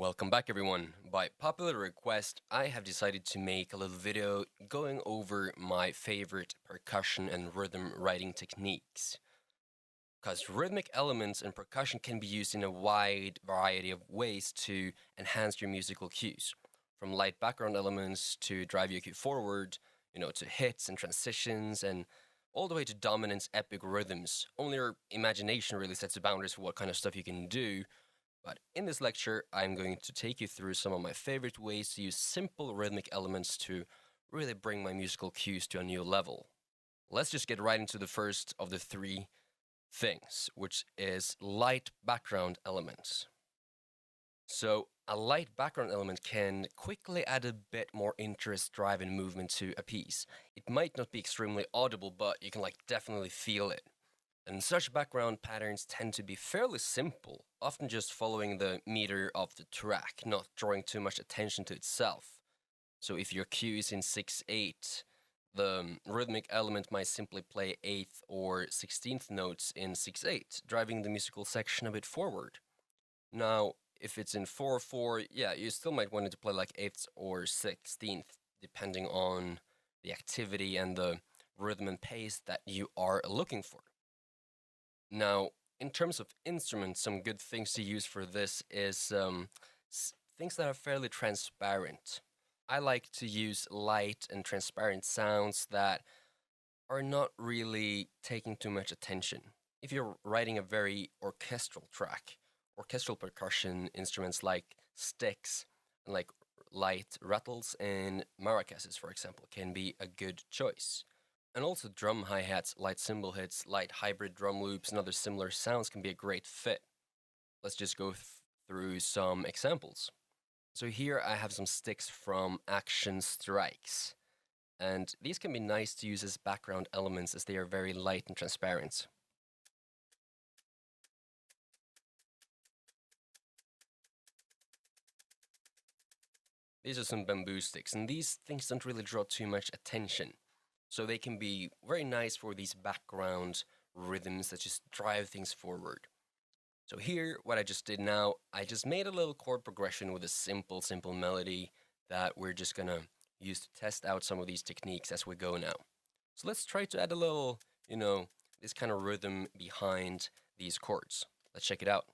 Welcome back everyone. By popular request, I have decided to make a little video going over my favorite percussion and rhythm writing techniques. Because rhythmic elements and percussion can be used in a wide variety of ways to enhance your musical cues. From light background elements to drive your cue forward, to hits and transitions, and all the way to dominance epic rhythms. Only your imagination really sets the boundaries for what kind of stuff you can do, but in this lecture, I'm going to take you through some of my favorite ways to use simple rhythmic elements to really bring my musical cues to a new level. Let's just get right into the first of the three things, which is light background elements. So, a light background element can quickly add a bit more interest, drive, and movement to a piece. It might not be extremely audible, but you can definitely feel it. And such background patterns tend to be fairly simple, often just following the meter of the track, not drawing too much attention to itself. So if your cue is in 6/8, the rhythmic element might simply play 8th or 16th notes in 6/8, driving the musical section a bit forward. Now, if it's in 4/4, yeah, you still might want it to play 8th or 16th, depending on the activity and the rhythm and pace that you are looking for. Now, in terms of instruments, some good things to use for this is things that are fairly transparent. I like to use light and transparent sounds that are not really taking too much attention. If you're writing a very orchestral track, orchestral percussion instruments like sticks and light rattles and maracasses, for example, can be a good choice. And also drum hi-hats, light cymbal hits, light hybrid drum loops, and other similar sounds can be a great fit. Let's just go through some examples. So here I have some sticks from Action Strikes. And these can be nice to use as background elements as they are very light and transparent. These are some bamboo sticks, and these things don't really draw too much attention. So they can be very nice for these background rhythms that just drive things forward. So here, what I just did now, I just made a little chord progression with a simple melody that we're just gonna use to test out some of these techniques as we go now. So let's try to add a little, this kind of rhythm behind these chords. Let's check it out.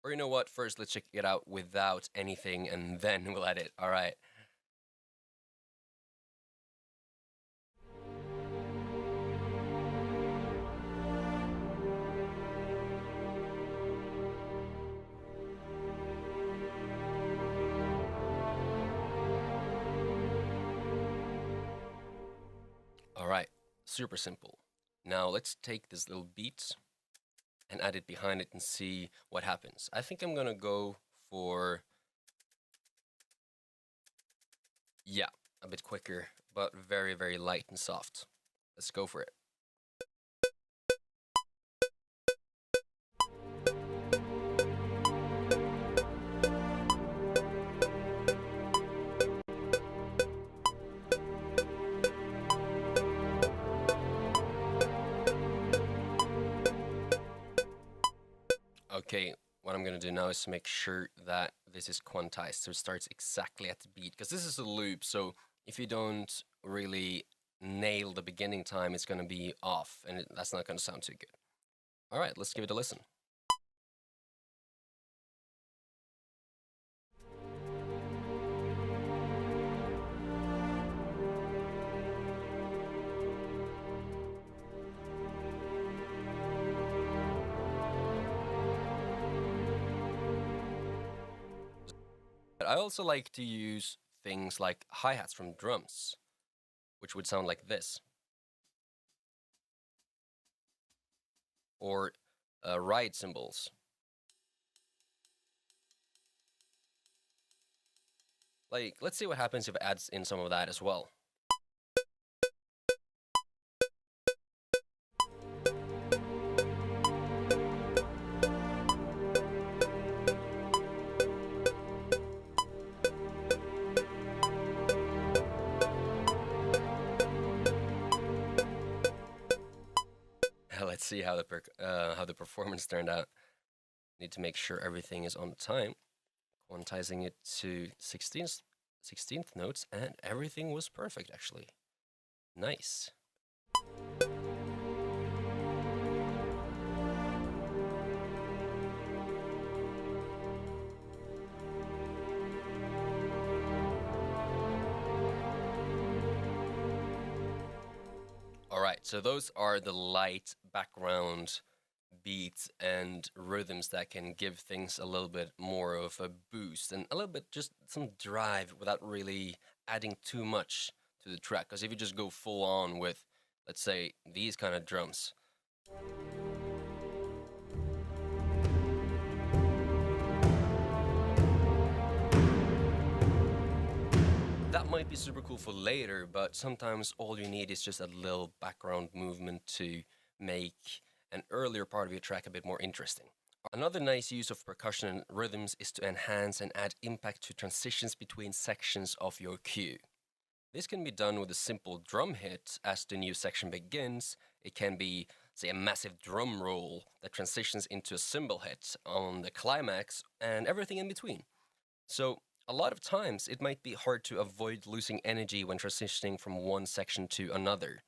Or you know what, first let's check it out without anything and then we'll add it, all right. Alright, super simple. Now let's take this little beat and add it behind it and see what happens. I think I'm gonna go for, yeah, a bit quicker, but very light and soft. Let's go for it. Okay, what I'm gonna do now is to make sure that this is quantized, so it starts exactly at the beat, because this is a loop, so if you don't really nail the beginning time, it's gonna be off, and that's not gonna sound too good. Alright, let's give it a listen. But I also like to use things like hi-hats from drums, which would sound like this. Or ride cymbals. Let's see what happens if it adds in some of that as well. Let's see how the performance turned out. Need to make sure everything is on time. quantizing it to 16th notes, and everything was perfect actually. Nice. Alright, so those are the light background beats and rhythms that can give things a little bit more of a boost and a little bit just some drive without really adding too much to the track. Because if you just go full on with, let's say, these kind of drums, that might be super cool for later, but sometimes all you need is just a little background movement to make an earlier part of your track a bit more interesting. Another nice use of percussion and rhythms is to enhance and add impact to transitions between sections of your cue. This can be done with a simple drum hit as the new section begins. It can be, say, a massive drum roll that transitions into a cymbal hit on the climax and everything in between. So, a lot of times it might be hard to avoid losing energy when transitioning from one section to another.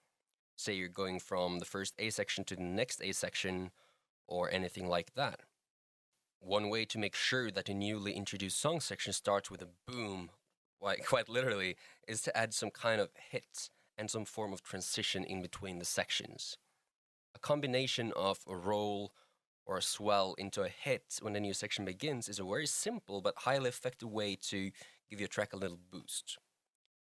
Say you're going from the first A section to the next A section, or anything like that. One way to make sure that a newly introduced song section starts with a boom, quite literally, is to add some kind of hit and some form of transition in between the sections. A combination of a roll or a swell into a hit when the new section begins is a very simple but highly effective way to give your track a little boost.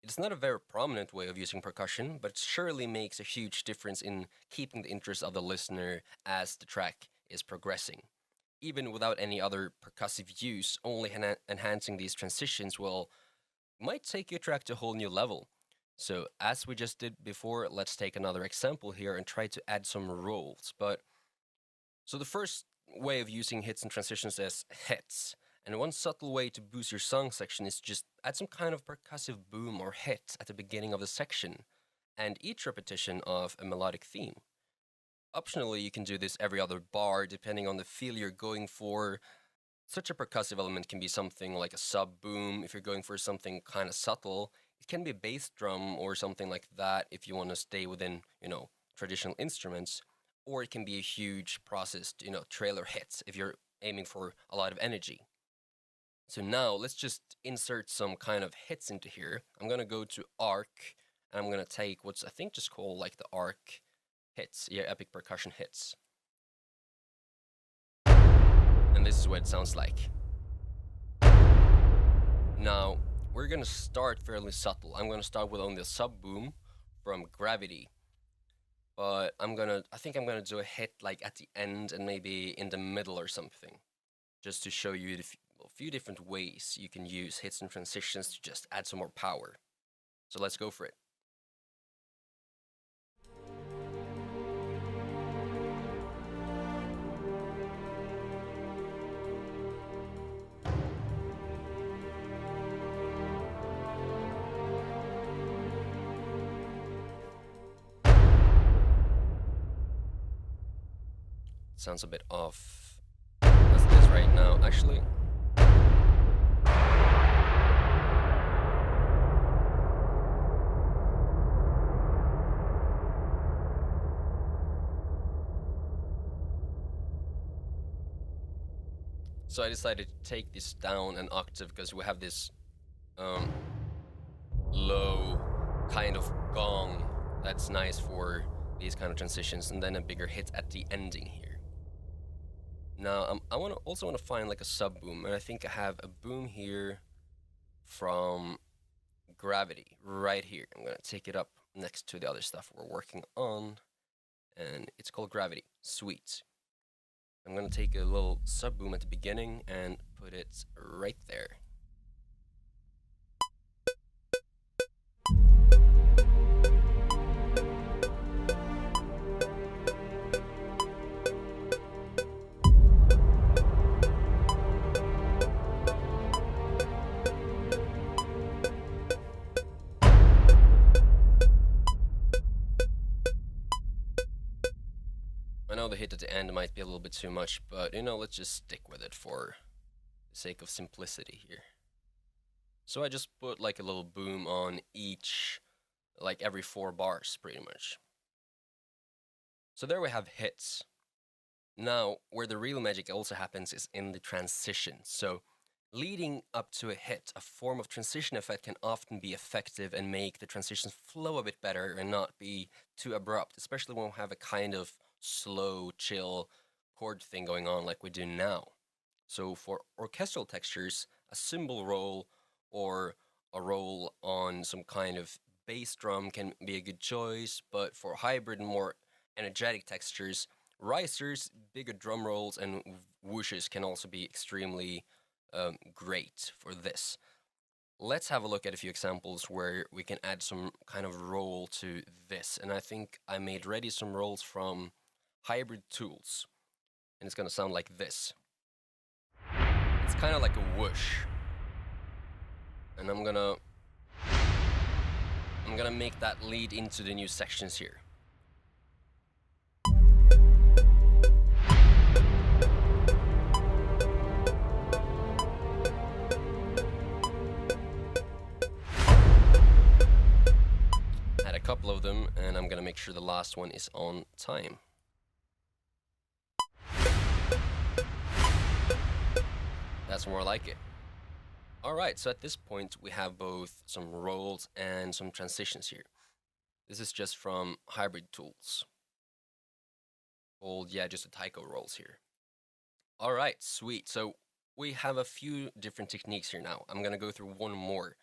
It's not a very prominent way of using percussion, but it surely makes a huge difference in keeping the interest of the listener as the track is progressing. Even without any other percussive use, only enhancing these transitions might take your track to a whole new level. So, as we just did before, let's take another example here and try to add some rolls. So the first way of using hits and transitions is hits. And one subtle way to boost your song section is just add some kind of percussive boom or hit at the beginning of the section, and each repetition of a melodic theme. Optionally, you can do this every other bar depending on the feel you're going for. Such a percussive element can be something like a sub boom if you're going for something kind of subtle. It can be a bass drum or something like that if you want to stay within, traditional instruments. Or it can be a huge processed, trailer hit if you're aiming for a lot of energy. So now let's just insert some kind of hits into here. I'm gonna go to arc, and I'm gonna take what's I think just called like the arc hits, epic percussion hits. And this is what it sounds like. Now, we're gonna start fairly subtle. I'm gonna start with only a sub boom from Gravity. But I think I'm gonna do a hit like at the end and maybe in the middle or something. Just to show you a few different ways you can use hits and transitions to just add some more power. So let's go for it. Sounds a bit off. That's this right now, actually. So I decided to take this down an octave because we have this low kind of gong that's nice for these kind of transitions, and then a bigger hit at the ending here. Now I also want to find like a sub boom, and I think I have a boom here from Gravity right here. I'm gonna take it up next to the other stuff we're working on, and it's called Gravity. Sweet. I'm gonna take a little sub boom at the beginning and put it right there. I know the hit at the end might be a little bit too much, but let's just stick with it for the sake of simplicity here. So I just put like a little boom on each, like every 4 bars pretty much. So there we have hits. Now, where the real magic also happens is in the transition. So leading up to a hit, a form of transition effect can often be effective and make the transitions flow a bit better and not be too abrupt, especially when we have a kind of slow, chill chord thing going on like we do now. So for orchestral textures, a cymbal roll or a roll on some kind of bass drum can be a good choice, but for hybrid and more energetic textures, risers, bigger drum rolls, and whooshes can also be extremely great for this. Let's have a look at a few examples where we can add some kind of roll to this. And I think I made ready some rolls from hybrid tools. And it's gonna sound like this. It's kind of like a whoosh. And I'm gonna make that lead into the new sections here. Had a couple of them, and I'm gonna make sure the last one is on time. That's more like it. Alright, so at this point we have both some rolls and some transitions here. This is just from hybrid tools. Called, yeah, just the taiko rolls here. Alright, sweet. So we have a few different techniques here now. I'm gonna go through one more,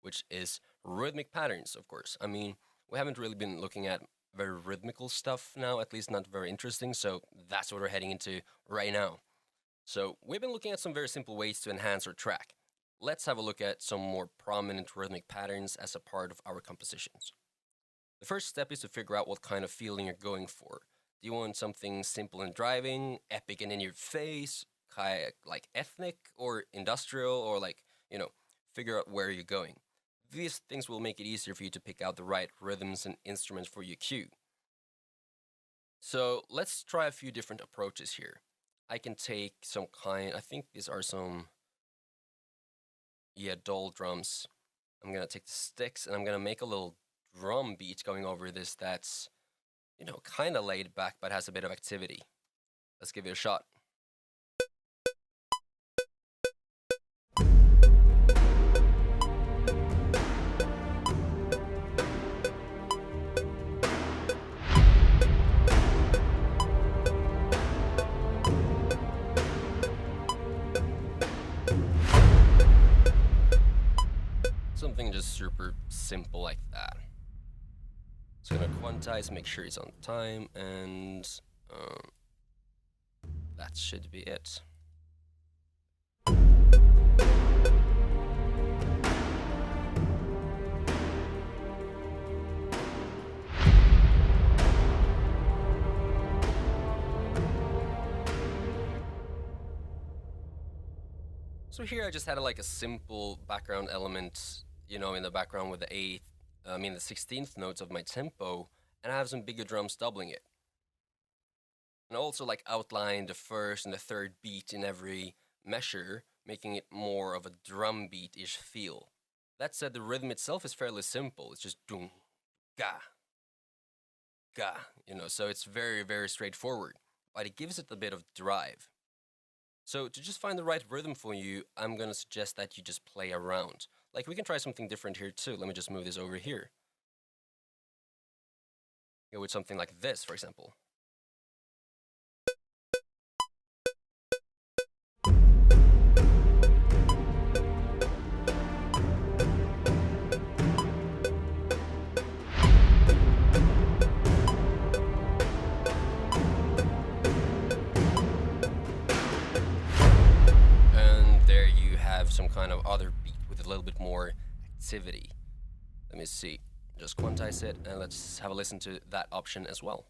which is rhythmic patterns, of course. I mean, we haven't really been looking at very rhythmical stuff now, at least not very interesting, so that's what we're heading into right now. So we've been looking at some very simple ways to enhance our track. Let's have a look at some more prominent rhythmic patterns as a part of our compositions. The first step is to figure out what kind of feeling you're going for. Do you want something simple and driving, epic and in your face, like ethnic or industrial, or like, figure out where you're going. These things will make it easier for you to pick out the right rhythms and instruments for your cue. So let's try a few different approaches here. I can take I think these are some, dull drums. I'm gonna take the sticks and I'm gonna make a little drum beat going over this that's, kind of laid back but has a bit of activity. Let's give it a shot. Something just super simple like that. So I'm gonna quantize, make sure it's on time, and that should be it. So here I just had like a simple background element, in the background with the 16th notes of my tempo, and I have some bigger drums doubling it. And also like outline the first and the third beat in every measure, making it more of a drum beat-ish feel. That said, the rhythm itself is fairly simple. It's just doom, ga, ga, so it's very, very straightforward, but it gives it a bit of drive. So to just find the right rhythm for you, I'm gonna suggest that you just play around. Like, we can try something different here too. Let me just move this over here. Go with something like this, for example. Some kind of other beat with a little bit more activity. Let me see. Just quantize it and let's have a listen to that option as well.